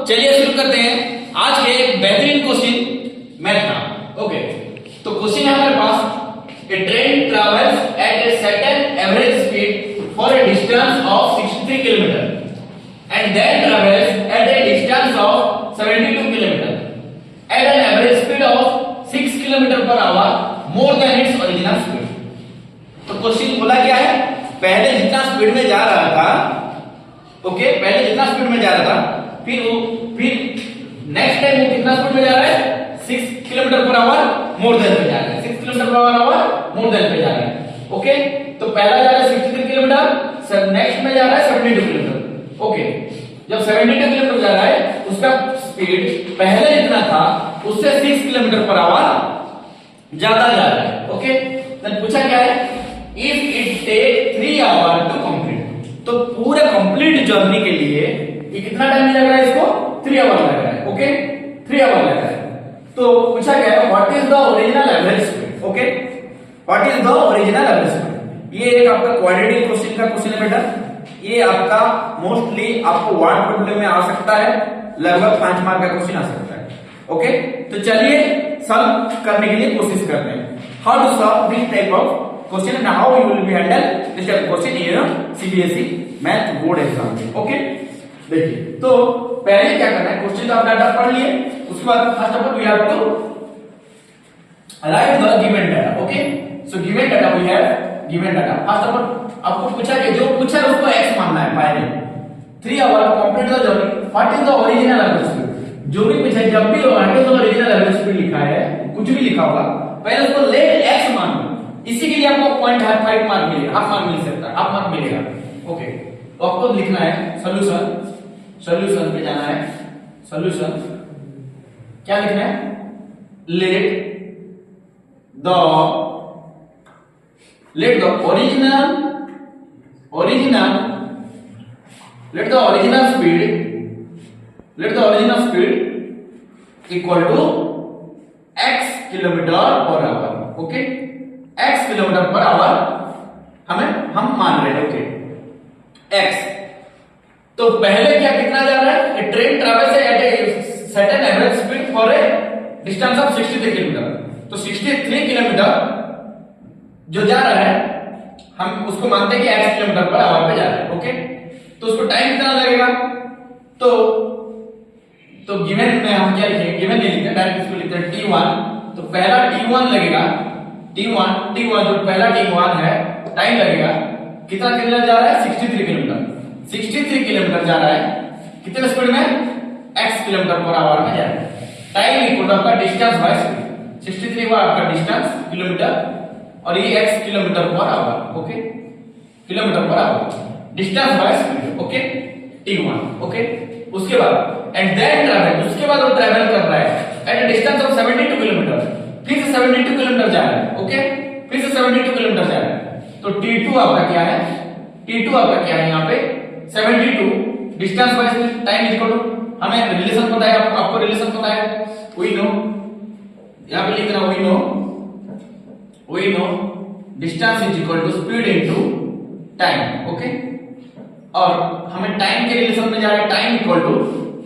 चलिए शुरू करते हैं आज के एक बेहतरीन क्वेश्चन मैथ का। ओके, तो क्वेश्चन है हमारे पास, a train travels at a certain average speed for a distance of 63 kilometre and then travels at a distance of 72 kilometre at an average speed of 6 kilometre per hour more than its original speed. तो question बोला क्या है, पहले जितना speed में जा रहा था, ओके, पहले जितना स्पीड में जा रहा था, फिर नेक्स्ट टाइम वो कितना स्पीड में जा रहा है, 6 kilometre per hour more then पे जा रहा है, 6 kilometre per hour more then पे जा रहा है। ओके, तो पहला जा रहा है 63 किलोमीटर, नेक्स्ट में जा रहा है 72 किलोमीटर। ओके, जब 72 किलोमीटर जा रहा है उसका स्पीड पहले जितना था उससे 6 किलोमीटर पर आवर ज्यादा जा रहा है। ओके, तो पूछा क्या है, if it take 3 hour to complete, तो पूरे कंप्लीट जर्नी के लिए ये कितना टाइम लग रहा है, इसको 3 आवर लग रहा है। ओके, 3 आवर लग रहा है। तो पूछा गया है what is the original average speed. Okay, what is the original average speed. ये एक आपका क्वाड्रेटिक क्वेश्चन का क्वेश्चन है बेटा, ये आपका मोस्टली आपको वर्ड प्रॉब्लम में आ सकता है, लगभग 5 मार्क का क्वेश्चन आ सकता है। ओके, तो चलिए सॉल्व करने के लिए कोशिश करते हैं, how to solve this type of question and how you will be handle this type question in CBSE math board exam. Okay, देखिए, तो पहले क्या करना है, क्वेश्चन तो आप डाटा पढ़ लिए, उसके बाद first of all we have to write the given data. Okay, so given data we have given data. First of all आपको पूछा कि जो पूछा है उसको x मानना है पहले। 3 hour complete the journey, what is the original average speed. जो भी पूछा, जब भी what is the original average speed लिखा है, कुछ भी लिखा होगा, पहले उसको लेट x मान लो। इसी के लिए आपको 0.5 मार्क मिलेगा, हाफ मार्क मिल सकता है, हाफ मार्क मिलेगा। ओके, तो आपको लिखना है सॉल्यूशन, सॉल्यूशन पे जाना है, सॉल्यूशन क्या लिखना है, let the original speed equal to x kilometre per hour. Okay, x kilometre per hour हम मान रहे हैं। ओके, x, तो पहले क्या कितना जा रहा है, a train travels at a certain average speed for a distance of 63 kilometre. तो 63 किलोमीटर जो जा रहा है हम उसको मानते हैं कि x किलोमीटर पर आवर पे जा रहा है। ओके, तो उसको टाइम कितना लगेगा, तो गिवन में हम क्या लिखेंगे, गिवन नहीं लिखते, डायरेक्ट इसको लिखते हैं t1। तो पहला t1 लगेगा, t1 जो पहला t1 है, टाइम लगेगा कितना किलोमीटर जा रहा है, 63 किलोमीटर। 63 किलोमीटर जा रहा है कितने स्पीड में, x किलोमीटर पर आवर में जा रहा है। टाइम इक्वल आपका डिस्टेंस बाय स्पीड, 63 हुआ आपका डिस्टेंस किलोमीटर और ये x kilometre per hour. Okay, kilometre per our, distance by speed. Okay, t1। Okay, उसके बाद एंड देन ट्रैवल, उसके बाद वो ट्रैवल कर रहा है at a distance of 72 kilometre, फिर से 72 किलोमीटर जा रहा है। ओके, फिर से 72 किलोमीटर जा रहा है। तो t2 आपका क्या है, t2 आपका क्या है, यहाँ पे 72 distance by speed, time equal to, हमें रिलेशन पता है, आपको रिलेशन पता है, वी नो, यहाँ पे लिख रहा हूं we know distance is equal to speed into time. Okay, और हमें टाइम के रिलेशन में जा रहा है, time equal to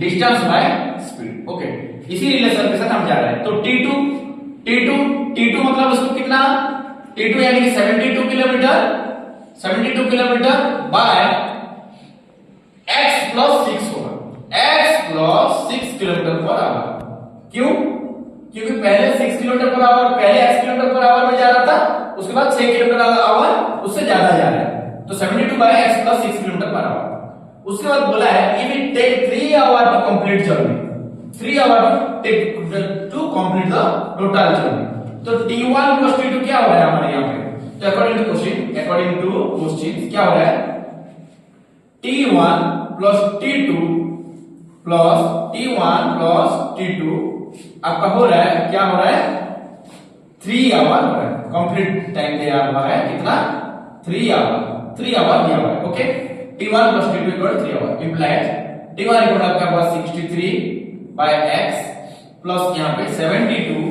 distance by speed. Okay, इसी रिलेशन के साथ हम जा रहे हैं। तो t2 मतलब उसको कितना, t2 यानी कि 72 किलोमीटर बाय x प्लस 6 होगा, x plus 6 kilometre per our. क्यों, क्योंकि पहले 6 किलोमीटर पर आवर, पहले x किलोमीटर पर आवर में जा रहा था, उसके बाद 6 किलोमीटर आवर, उससे ज्यादा जा रहा है, तो 72 by x plus 6 kilometre per hour. उसके बाद बोला है if it take 3 hour to complete journey, 3 hour to complete the total journey. तो t1 प्लस t2 क्या हो रहा है हमारे यहाँ पे, तो अकॉर्डिंग टू क्वेश्चन क्या हो रहा है, t1 प्लस t2 आपका हो रहा है, क्या हो रहा है, 3 आवर हो रहा है, कंप्लीट टाइम दिया हुआ है कितना, 3 आवर दिया हुआ है। Okay, t1 plus t2 equal to 3 hour, implies t1 equal to आपका पास 63 by x plus यहाँ पे 72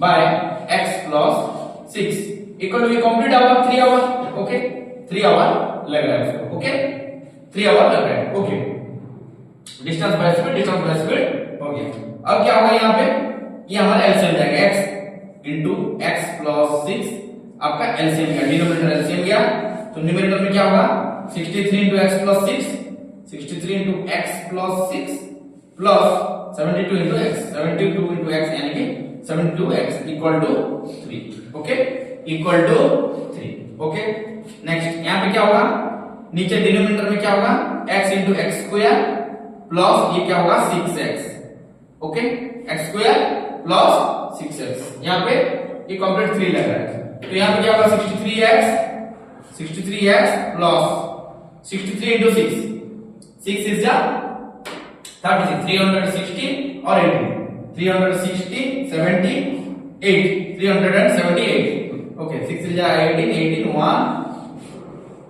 by x plus 6 equal to complete hour 3 hour. Okay, 3 hour लग रहा है उसको। ओके, 3 आवर लग रहा है। ओके, डिस्टेंस बाय स्पीड हो गया। अब क्या होगा यहाँ पे, ये हमारा एलसीएम जाएगा, x इंटू एक्स प्लस 6 आपका एलसीएम गया, डिनोमिनेटर एलसीएम गया। तो न्यूमरेटर में क्या होगा 63 into x plus 6, 63 into x plus 6 plus 72 into x, 72 into x यानी कि 72x equal to 3। Okay, equal to 3। Okay, next यहाँ पे क्या होगा, नीचे डिनोमिनेटर में क्या होगा x into x square plus ये क्या होगा 6x। Okay, x square plus 6x, यहाँ पे ये कंप्लीट 3 लग रहा है। तो यहाँ पे क्या होगा 63x प्लस 63 इंटू 6, 6 इज जा 36, 360 और 80, 360 78, 378। ओके, 6 इज जा 18, 18 1,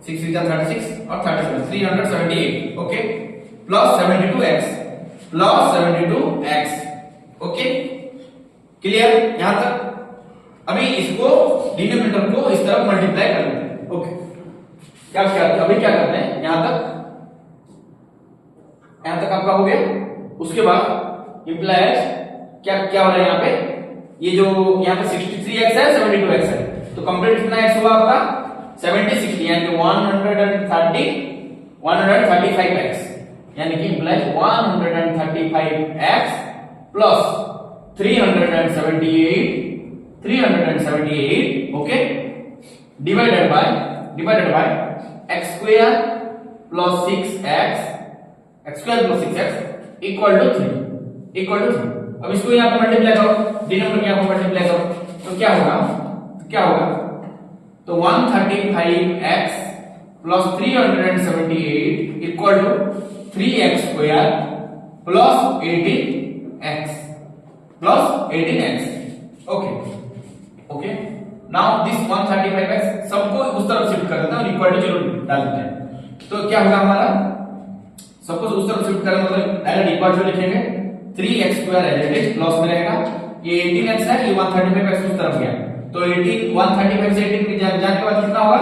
6 इज जा 36 और 37, 378। Okay, plus 72x plus 72x। Okay, clear यहां तक। अभी इसको डिनोमिनेटर को इस तरफ मल्टीप्लाई कर लेते हैं। ओके, क्या अभी क्या करते हैं, यहां तक आपका हो गया। उसके बाद इंप्लाइज क्या क्या हो रहा है यहाँ पे, ये जो यहाँ पे 63x है 72x है, तो कंप्लीट कितना x हुआ आपका 70 60 यानी कि 135x, यानी कि implies 135x plus 378। Okay, divided by x square plus 6x, x square plus 6x equal to 3। अब इसको यहां पर मल्टीप्लाई करो, डिनोमिनेटर यहां पर मल्टीप्लाई करो, तो क्या होगा तो 135x plus 378 equal to 3x square plus 18x। Okay, now this 135x सबको उस तरफ शिफ्ट कर देते हैं और इक्वल टू 0 डाल देते हैं। तो क्या होगा हमारा, सबको उस तरफ शिफ्ट करना मतलब डायरेक्ट इक्वल टू लिखेंगे, 3x square as it is plus में रहेगा, ये 18x है, ये 135x उस तरफ गया, तो 135 से 18 में जाने के बाद कितना होगा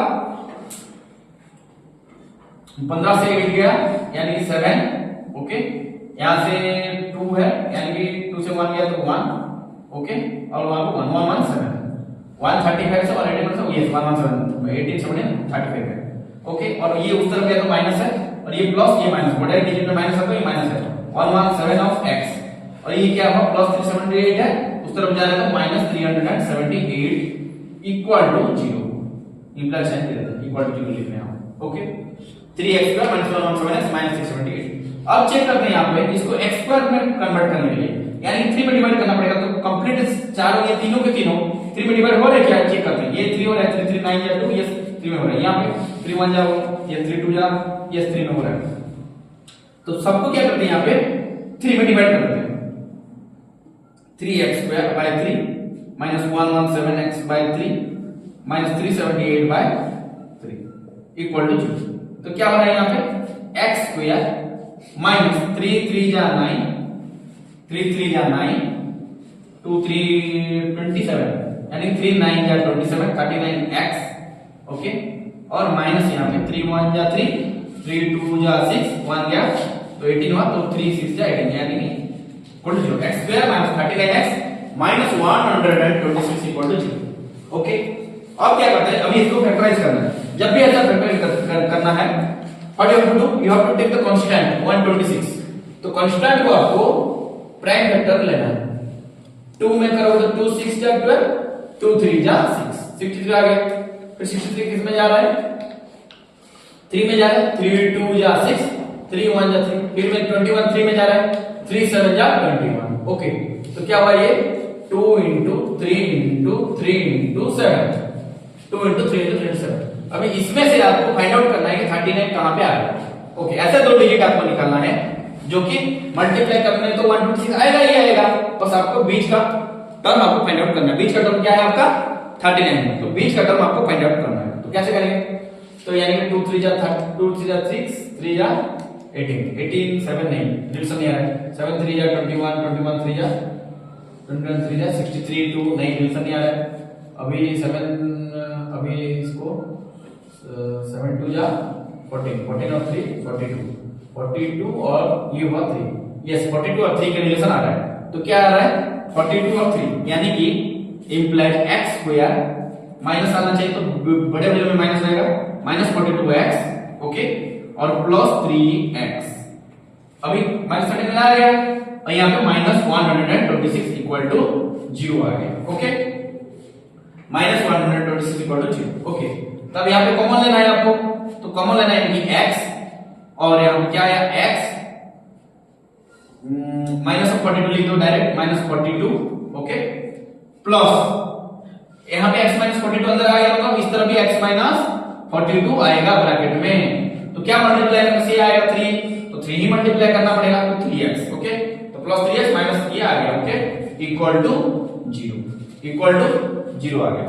15 से 8 गया यानी कि 7। ओके, यहां से 2 है यानी कि 2 से 1 गया तो 1। ओके, और वहां को 117, 135 से और 18 से ये 117, 18 से 35 है। ओके, और ये उस तरफ गया तो माइनस है, और ये प्लस ये माइनस, बड़े डिजिट में माइनस है तो ये माइनस है, 117 ऑफ x, और ये क्या हुआ प्लस 378 है, उस तरफ जा रहा है तो minus 378 equal to 0, implies sign दे देते हैं, इक्वल टू 0 लिख रहे हैं हम। Okay, 3x square minus 117x minus 678। अब चेक करते हैं यहाँ पे इसको x स्क्वायर में कन्वर्ट करने के लिए, यानी कि 3 में डिवाइड करना पड़ेगा, तो कंप्लीट चारों ये तीनों के तीनों 3 में डिवाइड हो रहे क्या चेक करते हैं, ये 3 हो रहा है, 3 3 9 या 2, ये 3 में हो रहा है, यहाँ पे 3 1 जा, ये 3 2 जा, ये 3 में हो रहा है। तो सबको क्या करते हैं यहाँ पे 3 में डिवाइड कर देते हैं, 3x square by 3 minus 117x by 3 minus 378 by 3 equal to 0। तो क्या हो रहा है यहाँ पे x स्क्वायर माइनस 3 3 जा 9, 3 3 जा 9, 2 3 27 यानी 3 9 जा 27, 39x। ओके, और माइनस यहाँ पे 3 1 जा 3, 3 2 जा 6, 1 गया तो 18 हुआ, तो 3 6 जा 18 यानी कि equal to 0, x square minus 39x minus 126 equal to 0। Okay, अब क्या करते हैं, अभी इसको फैक्टराइज करना है। जब भी ऐसा फैक्टराइज करना है, what you have to do, you have to take the constant 126, तो कांस्टेंट को आपको प्राइम फैक्टर लेना है। 2 में करोगे तो 2 6 जा 12, 2 3 जा 6, 63 आ गया। फिर 63 किस में जा रहा है 3 में जा रहा है, 3 2 जा 6, 3 1 जा 3, फिर में 21 3 में जा रहा है, 3 7 जा 21। ओके, तो क्या हुआ ये 2 into 3 into 3 into 7, 2 into 3 into 3 into 7। अभी इसमें से आपको फाइंड आउट करना है कि 39 कहां पे आ रहा है। ओके, ऐसे दो डिजिट आपको निकालना है जो कि मल्टीप्लाई करने तो 126 आएगा ही आएगा, बस आपको बीच का टर्म आपको फाइंड आउट करना है। बीच का टर्म क्या है आपका 39, तो बीच का टर्म आपको फाइंड आउट करना है। तो कैसे करेंगे, तो यानी कि 2 3 जा 2 3 जा 6, 3 जा 18, 18 7 नहीं डिवीजन नहीं आ रहा है, 7 3 जा 21, 21 3 जा 21 3 जा 63 2 नहीं डिवीजन नहीं आ रहा है। अभी इसको 7 2 जा 14, 14 और 3 42, 42 और ये हुआ 3, यस 42 और 3 के रिलेशन आ रहा है, तो क्या आ रहा है 42 और 3, यानी कि इंप्लाइज x स्क्वायर माइनस आना चाहिए, तो बड़े वाले में माइनस रहेगा, माइनस 42x ओके और प्लस 3x, अभी माइनस 30 में आ गया और यहाँ पे माइनस 126 इक्वल टू 0 आ गया, okay minus 126 equal to 0, okay. तब यहाँ पे कॉमन लेना है आपको, तो कॉमन लेना है कि x और यहाँ पे क्या आया x माइनस 42 लिख दो डायरेक्ट, माइनस 42 ओके प्लस यहाँ पे x माइनस 42 अंदर आ गया, मतलब इस तरफ भी x माइनस 42 आएगा ब्रैकेट में, तो क्या मल्टीप्लाई करने से आएगा 3, तो 3 ही मल्टीप्लाई करना पड़ेगा, तो 3x ओके, तो प्लस 3x माइनस ये आ गया okay equal to 0, equal to 0 आ गया,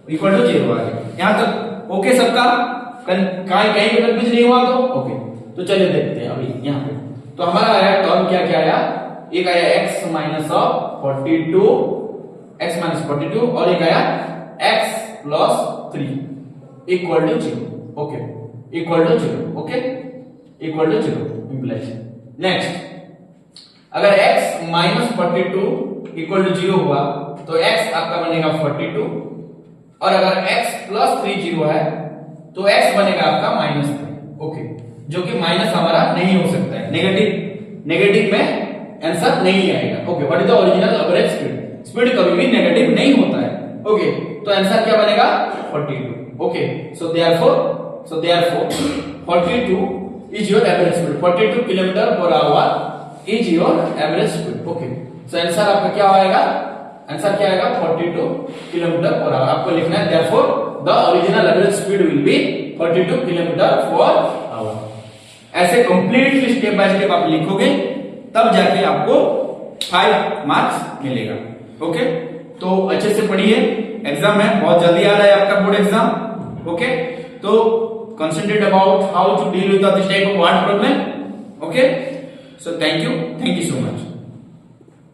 इक्वल टू 0 आ गया, यहां तक ओके सबका, कहीं पे कंफ्यूजन नहीं हुआ तो ओके। तो चलिए देखते हैं अभी यहाँ पे, तो हमारा आया टर्म क्या क्या आया, एक आया x माइनस 42 x माइनस 42 और एक आया x plus 3 equal to 0 okay, equal to 0 okay, equal to 0 implies. Next अगर x माइनस 42 इक्वल टू 0 हुआ तो x आपका बनेगा 42 और अगर x प्लस 3 0 है तो x बनेगा आपका माइनस 3 ओके, जो कि माइनस हमारा नहीं हो सकता है, नेगेटिव में आंसर नहीं आएगा okay. What is the original average speed, speed कभी भी नेगेटिव नहीं होता है ओके, तो आंसर क्या बनेगा 42 okay. So therefore 42 is your average speed, 42 kilometre per our is your average speed okay. So answer आपका क्या आएगा, आंसर क्या आएगा 42 किलोमीटर पर आवर, आपको लिखना है therefore the original average speed will be 42 kilometre per our. ऐसे completely step by step आप लिखोगे तब जाके आपको 5 मार्क्स मिलेगा ओके। तो अच्छे से पढ़िए, एग्जाम है बहुत जल्दी आ रहा है आपका बोर्ड एग्जाम ओके, तो concentrate about how to deal with this type of word problem okay. So thank you so much.